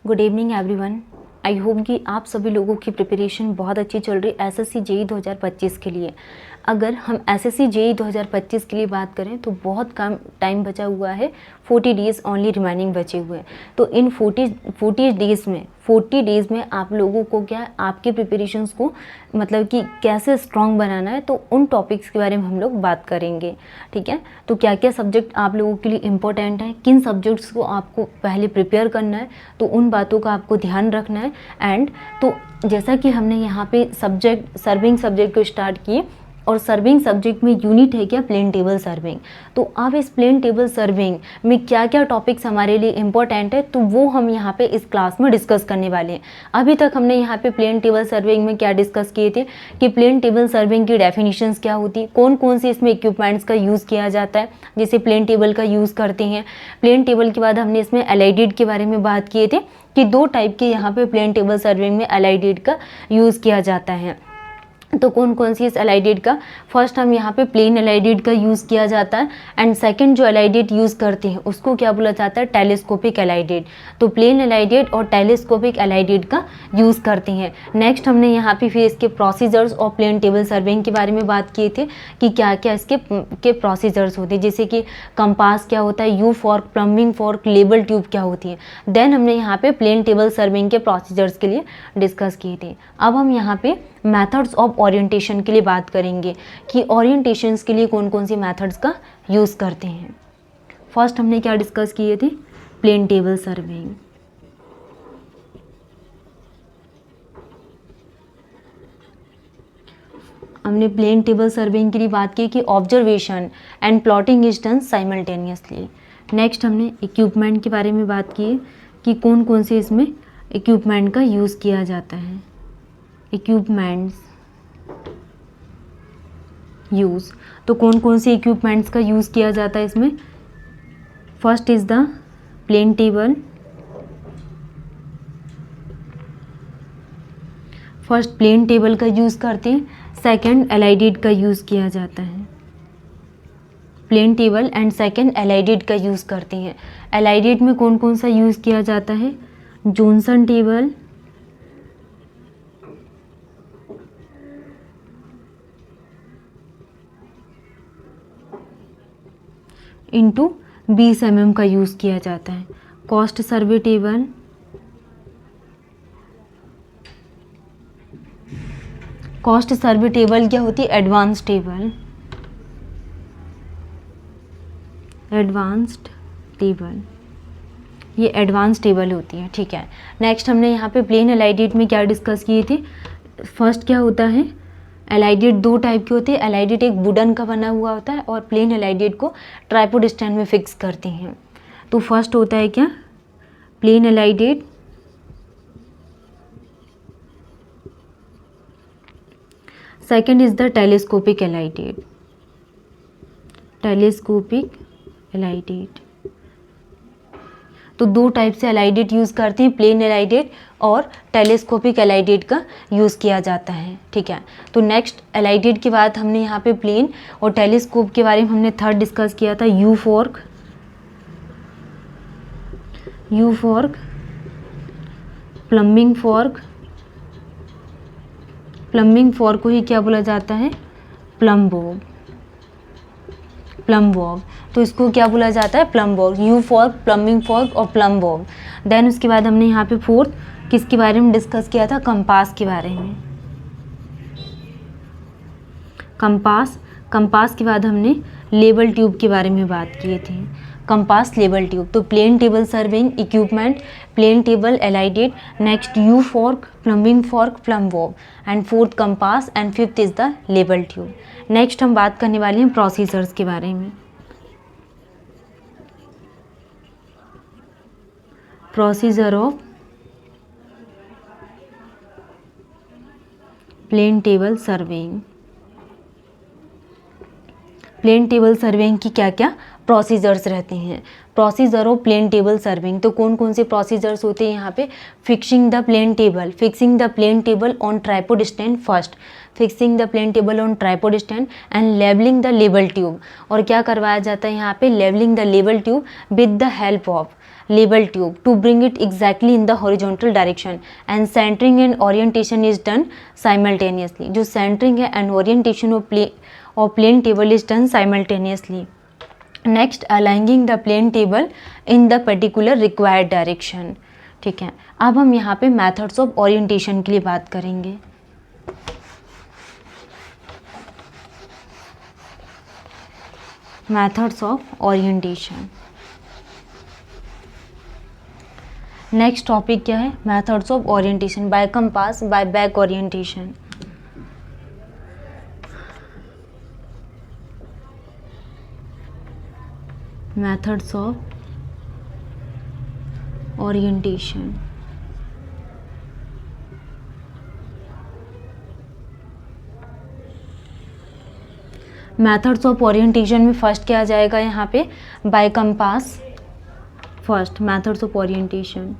Good evening everyone. I hope कि आप सभी लोगों की प्रिपरेशन बहुत अच्छी चल रही है एसएससी जेईई 2025 के लिए। अगर हम एसएससी जेईई 2025 के लिए बात करें तो बहुत कम टाइम बचा हुआ है, 40 डेज़ ओनली रिमेनिंग बचे हुए हैं। तो इन 40 डेज़ में आप लोगों को क्या आपके प्रिपरेशंस को मतलब कि कैसे स्ट्रॉन्ग बनाना है, तो उन टॉपिक्स के बारे में हम लोग बात करेंगे। ठीक है, तो क्या क्या सब्जेक्ट आप लोगों के लिए इम्पोर्टेंट है, किन सब्जेक्ट्स को आपको पहले प्रिपेयर करना है, तो उन बातों का आपको ध्यान रखना है। एंड तो जैसा कि हमने यहाँ पे सर्विंग सब्जेक्ट को स्टार्ट किए, और सर्विंग सब्जेक्ट में यूनिट है क्या, प्लेन टेबल सर्विंग। तो अब इस प्लेन टेबल सर्विंग में क्या क्या टॉपिक्स हमारे लिए इम्पोर्टेंट है, तो वो हम यहाँ पे इस क्लास में डिस्कस करने वाले हैं। अभी तक हमने यहाँ पे प्लेन टेबल सर्विंग में क्या डिस्कस किए थे कि प्लेन टेबल सर्विंग की डेफिनेशंस क्या होती है, कौन कौन से इसमें इक्विपमेंट्स का यूज़ किया जाता है, जैसे प्लेन टेबल का यूज़ करते हैं। प्लेन टेबल के बाद हमने इसमें एलाइडेड के बारे में बात किए थे कि दो टाइप के यहाँ पे प्लेन टेबल सर्विंग में एलाइडेड का यूज़ किया जाता है। तो कौन कौन सी इस एलाइडेड का, फर्स्ट हम यहाँ पे प्लेन एलाइडेड का यूज़ किया जाता है, एंड सेकंड जो एलाइडेड यूज़ करते हैं उसको क्या बोला जाता है, टेलीस्कोपिक एलाइडेड। तो प्लेन एलाइडेड और टेलीस्कोपिक एलाइडेड का यूज़ करते हैं। नेक्स्ट हमने यहाँ पे फिर इसके प्रोसीजर्स और प्लेन टेबल सर्विंग के बारे में बात किए थे कि क्या क्या इसके प्रोसीजर्स होते हैं, जैसे कि कंपास क्या होता है, you fork, plumbing fork, label tube क्या होती है। देन हमने यहाँ पे प्लेन टेबल सर्विंग के प्रोसीजर्स के लिए डिस्कस किए थे। अब हम यहाँ पे मेथड्स ऑफ ओरिएंटेशन के लिए बात करेंगे कि ओरिएंटेशंस के लिए कौन कौन सी मेथड्स का यूज़ करते हैं। फर्स्ट हमने क्या डिस्कस किए थे, प्लेन टेबल सर्विंग। हमने प्लेन टेबल सर्विंग के लिए बात की कि observation and plotting is done simultaneously. Next हमने इक्विपमेंट के बारे में बात की कि कौन कौन से इसमें इक्विपमेंट का यूज़ किया जाता है। इक्विपमेंट्स यूज़, तो कौन कौन से इक्विपमेंट्स का यूज़ किया जाता है इसमें। First is the plane table, first plane table का यूज़ करते हैं, सेकंड एलाइडेड का यूज़ किया जाता है। Plane table and second alidade का यूज़ करते हैं। एलाइडेड में कौन कौन सा यूज़ किया जाता है, जॉनसन टेबल, इंटू 20 mm का यूज़ किया जाता है। कॉस्ट सर्वे टेबल, कॉस्ट सर्वे टेबल क्या होती है, एडवांस टेबल, एडवांस्ड टेबल, ये एडवांस टेबल होती है। ठीक है, नेक्स्ट हमने यहाँ पे प्लेन एलाइडेड में क्या डिस्कस किए थे। फर्स्ट क्या होता है, एलाइडेड दो टाइप के होते हैं, एलाइडेड एक वुडन का बना हुआ होता है और प्लेन एलाइडेड को ट्राइपॉड स्टैंड में फिक्स करते हैं। तो फर्स्ट होता है क्या, plain alidade, second is the telescopic alidade, telescopic alidade. तो दो टाइप से एलाइडेड यूज़ करते हैं, प्लेन एलाइडेड और टेलीस्कोपिक एलाइडेड का यूज़ किया जाता है। ठीक है, तो नेक्स्ट एलाइडेड के बाद हमने यहाँ पे प्लेन और टेलीस्कोप के बारे में हमने थर्ड डिस्कस किया था, you fork, you fork, plumbing fork, plumbing fork को ही क्या बोला जाता है, प्लम बॉब, प्लम बॉब। तो इसको क्या बोला जाता है, plum Bob, you fork, plumbing fork और प्लम बॉब। देन उसके बाद हमने यहाँ पे फोर्थ किसके बारे में डिस्कस किया था, कंपास के बारे में। कंपास, कंपास के बाद हमने लेबल ट्यूब के बारे में बात किए थे, कंपास, लेबल ट्यूब। तो plane table surveying equipment, plane table alidade, next U fork, plumbing fork, plumb bob, and fourth compass, and fifth is the लेबल ट्यूब। नेक्स्ट हम बात करने वाले हैं प्रोसीजर्स के बारे में। Procedure of plane table surveying. Plane table surveying की क्या क्या प्रोसीजर्स रहते हैं। Procedure of plane table surveying. तो कौन कौन से प्रोसीजर्स होते हैं यहाँ पे? Fixing the plane table on tripod stand first, fixing the plane table on tripod stand and levelling the लेबल ट्यूब। और क्या करवाया जाता है यहाँ पे? लेवलिंग द लेबल tube with the help of label tube to bring it exactly in the horizontal direction and centering and orientation is done simultaneously. जो सेंटरिंग है and orientation of plane table is done simultaneously. Next, aligning the plane table in the particular required direction. ठीक है, अब हम यहाँ पे methods of orientation के लिए बात करेंगे। Methods of orientation. Next topic क्या है? Methods of orientation by compass, by back orientation. Methods of orientation. Methods of orientation में फर्स्ट क्या आ जाएगा यहाँ पे? By compass first, methods of orientation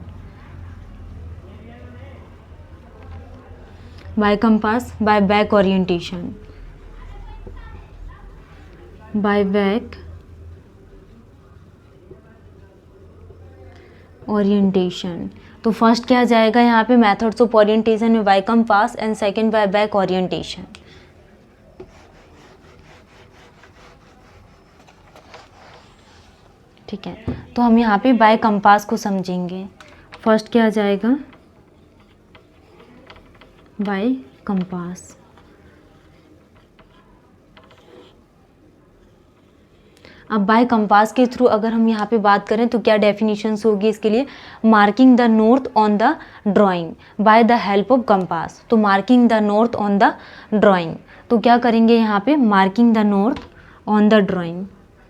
by compass, by back orientation, by back orientation. तो first क्या आ जाएगा यहाँ पे? मेथड्स ऑफ ओरिएंटेशन में by compass and second by back orientation. ठीक है, तो हम यहाँ पे बाय कंपास को समझेंगे। फर्स्ट क्या आ जाएगा? By compass. अब बाय कंपास के थ्रू अगर हम यहाँ पे बात करें तो क्या डेफिनेशंस होगी इसके लिए? Marking the north on the drawing by the help of compass. तो marking the north on the drawing, तो क्या करेंगे यहाँ पे? Marking the north on the drawing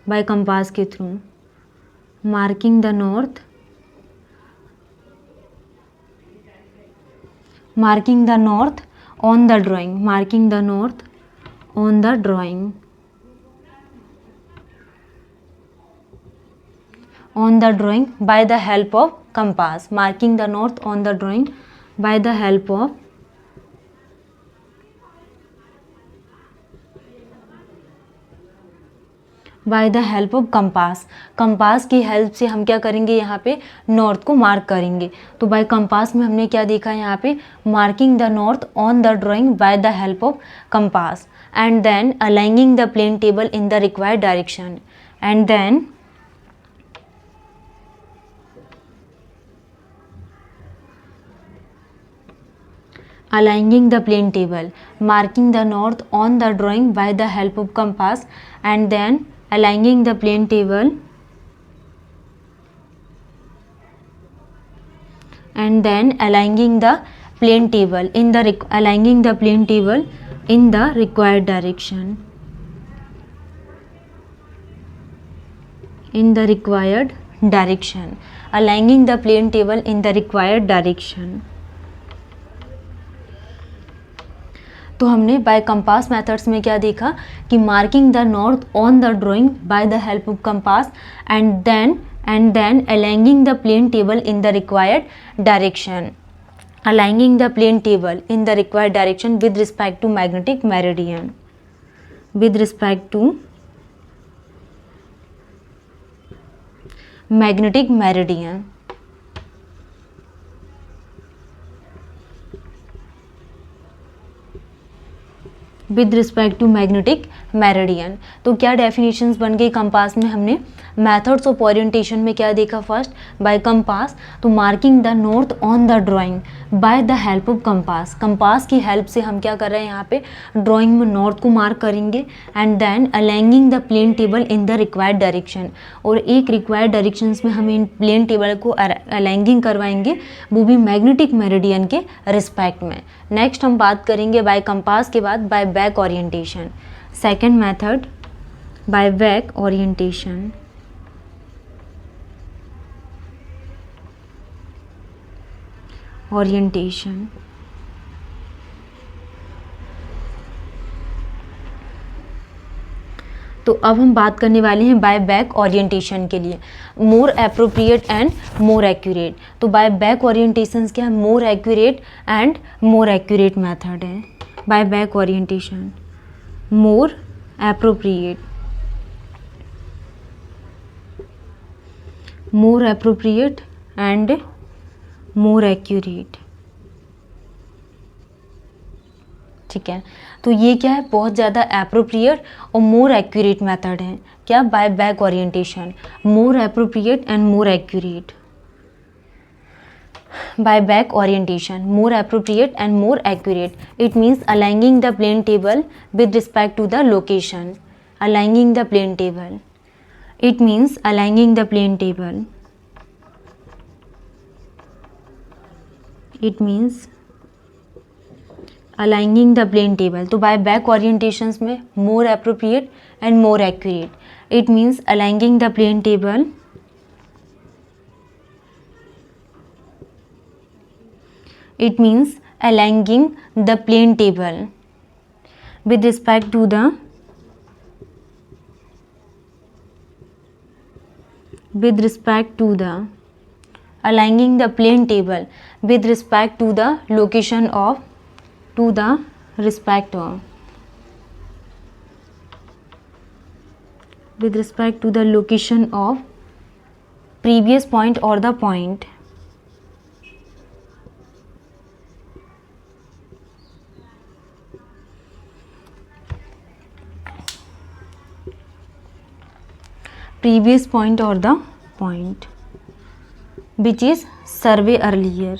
by compass के through, marking the north, marking the north on the drawing, marking the north on the drawing, on the drawing by the help of compass, marking the north on the drawing by the help of compass. Compass की help से हम क्या करेंगे? यहाँ पे north को mark करेंगे। तो बाय कंपास में हमने क्या देखा यहाँ पे? Marking the north on the drawing by the help of compass and then aligning the plane table in the required direction and then aligning the plane table, marking the north on the drawing by the help of compass and then aligning the plane table and then aligning the plane table in the aligning the plane table in the required direction, in the required direction, aligning the plane table in the required direction। तो हमने bye compass methods में क्या देखा कि marking the north on the drawing by the help of compass and then aligning the plane table in the required direction, aligning the plane table in the required direction with respect to magnetic meridian, with respect to magnetic meridian. With respect to magnetic meridian. तो क्या definitions बन गई compass में? हमने methods of orientation में क्या देखा? First by compass, तो marking the north on the drawing by the help of compass. Compass की हेल्प से हम क्या कर रहे हैं यहाँ पे? ड्राइंग में नॉर्थ को मार्क करेंगे and then aligning the plane table in the required direction, और एक रिक्वायर्ड डायरेक्शंस में हम इन प्लेन टेबल को अलाइनिंग करवाएंगे, वो भी मैग्नेटिक मेरिडियन के रिस्पेक्ट में। नेक्स्ट हम बात करेंगे बाय कंपास के बाद by back orientation. Second method by back orientation. Orientation तो अब हम बात करने वाले हैं बाय बैक ओरिएंटेशन के लिए, more appropriate and more accurate. तो बाय बैक ओरिएंटेशन क्या है, more accurate and more accurate method है। By back orientation more appropriate, more appropriate and more accurate. ठीक है, तो ये क्या है, बहुत ज़्यादा एप्रोप्रिएट और मोर एक्यूरेट मेथड है। क्या, by back orientation, more appropriate and more accurate. By back orientation more appropriate and more accurate, it means aligning the plane table with respect to the location. Aligning the plane table, it means aligning the plane table, it means aligning the plane table. तो by back orientations में more appropriate and more accurate, it means aligning the plane table, it means aligning the plane table with respect to the aligning the plane table with respect to the location of with respect to the location of previous point or the point, previous point or the point which is survey earlier,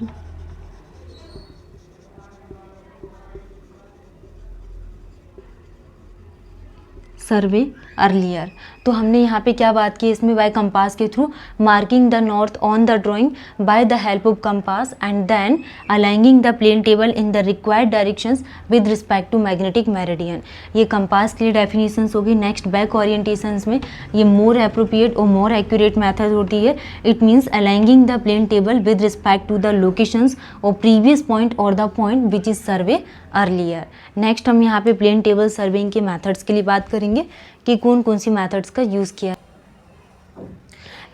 survey earlier. तो हमने यहाँ पे क्या बात की, इसमें by compass के through marking the north on the drawing by the help of compass and then aligning the plane table in the required directions with respect to magnetic meridian. ये कंपास के लिए डेफिनेशंस होगी। Next back orientations में ये मोर appropriate और मोर accurate method होती है। It means aligning the plane table with respect to the locations और प्रीवियस पॉइंट और the point which is survey earlier. Next हम यहाँ पे प्लेन टेबल सर्वेइंग के मेथड्स के लिए बात करेंगे कि कौन कौन सी मेथड्स का यूज़ किया।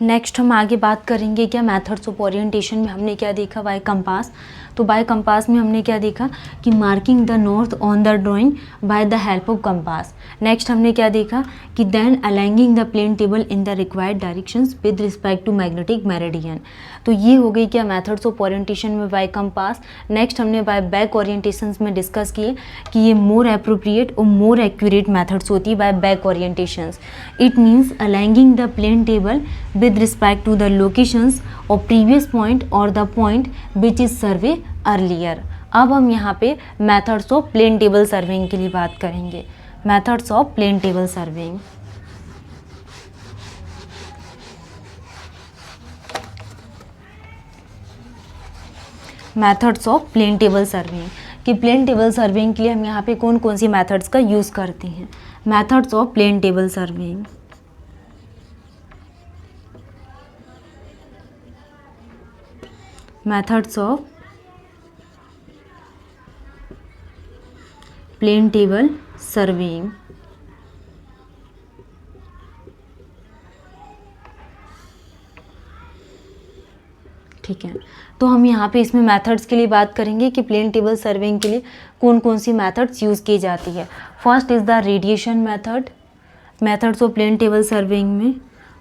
नेक्स्ट हम आगे बात करेंगे क्या, मेथड्स ऑफ ओरिएंटेशन में हमने क्या देखा, बाय कंपास। तो बाय कंपास में हमने क्या देखा कि marking the north on the drawing by the help of compass. Next हमने क्या देखा कि then aligning the plane table in the required directions with respect to magnetic meridian. तो ये हो गई क्या मेथड्स ऑफ ओरिएंटेशन में बाय कंपास। नेक्स्ट हमने बाय बैक ओरिएंटेशंस में डिस्कस किए कि ये मोर एप्रोप्रिएट और मोर एक्यूरेट मेथड्स होती है by back orientations. It means aligning the plane table with respect to the locations of previous point or the point which is survey earlier। अब हम यहाँ पे methods of plane table surveying के लिए बात करेंगे। methods of plane table surveying, methods of plane table surveying कि plane table surveying के लिए हम यहाँ पे कौन कौन सी methods का यूज़ करते हैं। methods of plane table surveying, methods of plane table surveying। ठीक है, तो हम यहाँ पे इसमें मेथड्स के लिए बात करेंगे कि प्लेन टेबल सर्वेइंग के लिए कौन कौन सी मेथड्स यूज़ की जाती है। First is the radiation method. Methods of plane table surveying में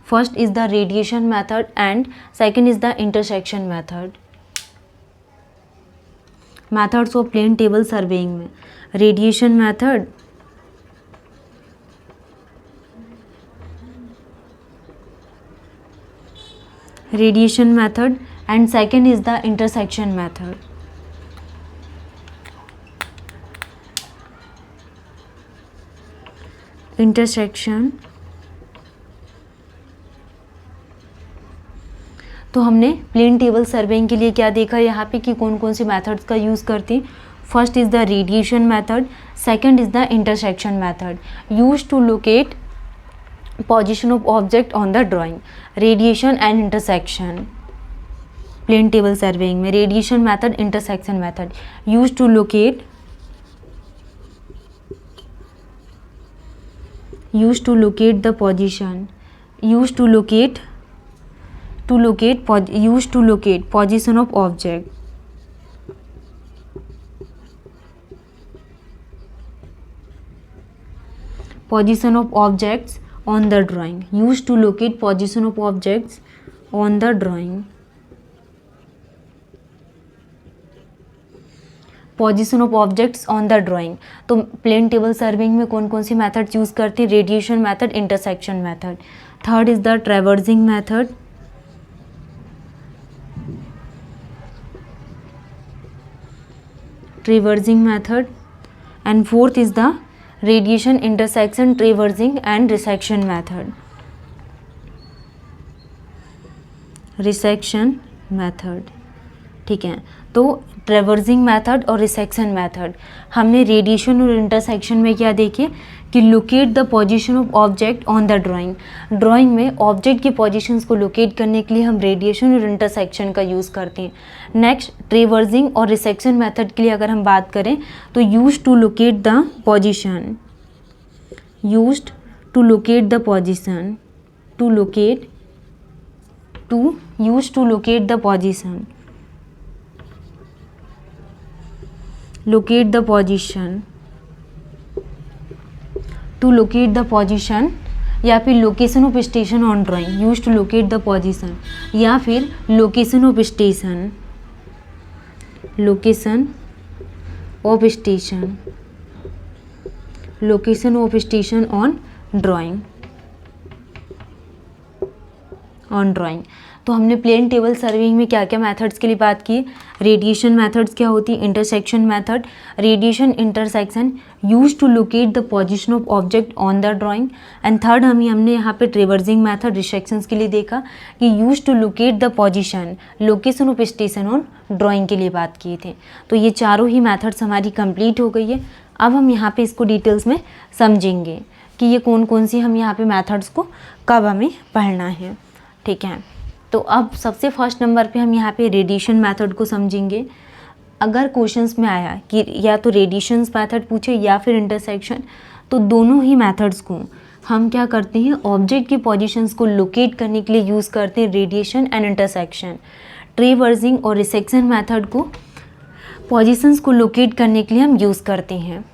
first is the radiation method and second is the intersection method. Methods of plane table surveying में radiation method, and second is the intersection method. Intersection, तो हमने plane table surveying के लिए क्या देखा यहाँ पे कि कौन कौन सी मेथड्स का यूज़ करते हैं। First is the radiation method, second is the intersection method used to locate position of object on the drawing. Radiation and intersection plane table surveying में, radiation method, intersection method used to locate use to locate the position, use to locate position of object, position of objects on the drawing, used to locate position of objects on the drawing, position of objects on the drawing. तो plane table serving में कौन कौन सी methods use करते हैं? Radiation method, intersection method. Third is the traversing method, traversing method, and fourth is the radiation, intersection, traversing and resection method, resection method. ठीक है, तो ट्रैवर्सिंग मेथड और रिसेक्शन मेथड, हमने रेडिएशन और इंटरसेक्शन में क्या देखे कि locate the position of object on the drawing. Drawing में ऑब्जेक्ट की पोजीशंस को लोकेट करने के लिए हम रेडिएशन और इंटरसेक्शन का यूज़ करते हैं। नेक्स्ट, ट्रैवर्सिंग और रिसेक्शन मेथड के लिए अगर हम बात करें तो use to locate the position, used to locate the position, use to locate the position, locate the position, to locate the position, या फिर location of station on drawing, use to locate the position, या फिर location of station, location of station, location of station on drawing, on drawing. तो हमने plane table serving में क्या क्या methods के लिए बात की? रेडिएशन मेथड्स क्या होती है? Intersection method, radiation, intersection, use to locate the position of object on the drawing. And third हमने यहाँ पे ट्रैवर्सिंग मेथड, रिसेक्शंस के लिए देखा कि use to locate the position, location of station on drawing के लिए बात किए थे। तो ये चारों ही मेथड्स हमारी कंप्लीट हो गई है। अब हम यहाँ पे इसको डिटेल्स में समझेंगे कि ये कौन कौन सी हम यहाँ पे मेथड्स को कब हमें पढ़ना है। ठीक है, तो अब सबसे फर्स्ट नंबर पे हम यहाँ पे रेडिएशन मेथड को समझेंगे। अगर क्वेश्चंस में आया कि या तो रेडिएशन मेथड पूछे या फिर इंटरसेक्शन, तो दोनों ही मेथड्स को हम क्या करते हैं? ऑब्जेक्ट की पोजीशंस को लोकेट करने के लिए यूज़ करते हैं रेडिएशन एंड इंटरसेक्शन। ट्रैवर्सिंग और रिसेक्शन मेथड को पोजीशंस को लोकेट करने के लिए हम यूज़ करते हैं।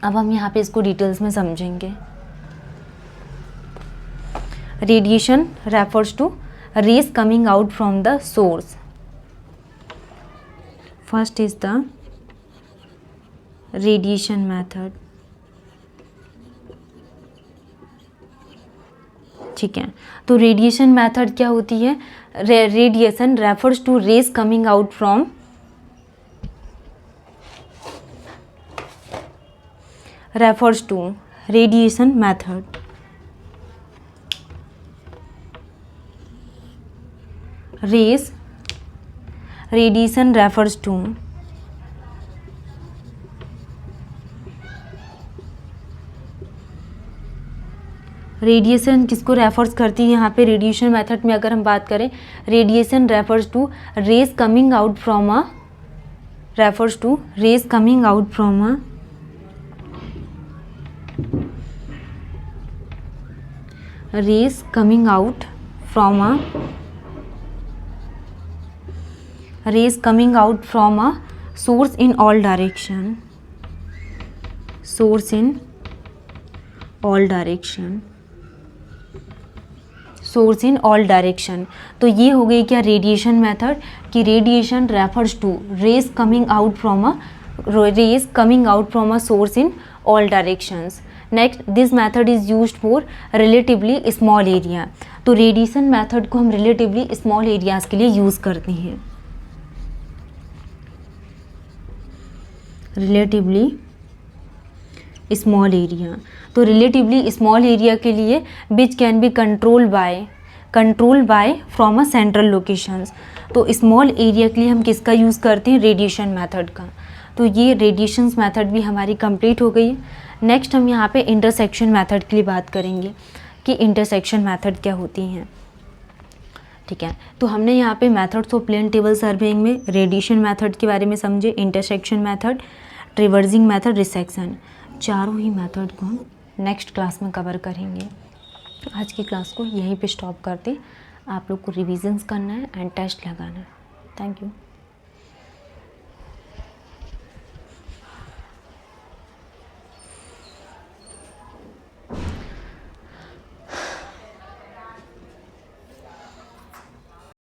अब हम यहाँ पे इसको डिटेल्स में समझेंगे। Radiation refers to rays coming out from the source. First is the radiation method. ठीक है, तो रेडिएशन मेथड क्या होती है? Radiation refers to rays coming out from, refers to radiation method, rays, radiation refers to radiation किसको refers करती है? यहाँ पे रेडिएशन मेथड में अगर हम बात करें, radiation refers to rays coming out from a, refers to rays coming out from a, rays coming out from a, rays coming out from a source in all direction, source in all direction, source in all direction। तो ये हो गई क्या? Radiation method कि radiation refers to rays coming out from a, rays coming out from a source in all directions. Next, this method is used for relatively small area। तो radiation method को हम relatively small areas के लिए use करते हैं। Relatively small area, तो relatively small area के लिए which can be control by from a central locations. तो स्मॉल एरिया के लिए हम किसका यूज़ करते हैं? रेडिएशन मेथड का। तो ये रेडिएशन मेथड भी हमारी कंप्लीट हो गई है। नेक्स्ट हम यहाँ पे इंटरसेक्शन मेथड के लिए बात करेंगे कि इंटरसेक्शन मेथड क्या होती हैं। ठीक है, तो हमने यहाँ पे methods of plane table surveying में रेडिएशन मेथड के बारे में समझे, intersection method, traversing method, resection, चारों ही मेथड को हम नेक्स्ट क्लास में कवर करेंगे। आज की क्लास को यहीं पे स्टॉप करते। आप लोग को रिविजन्स करना है एंड टेस्ट लगाना है। Thank you.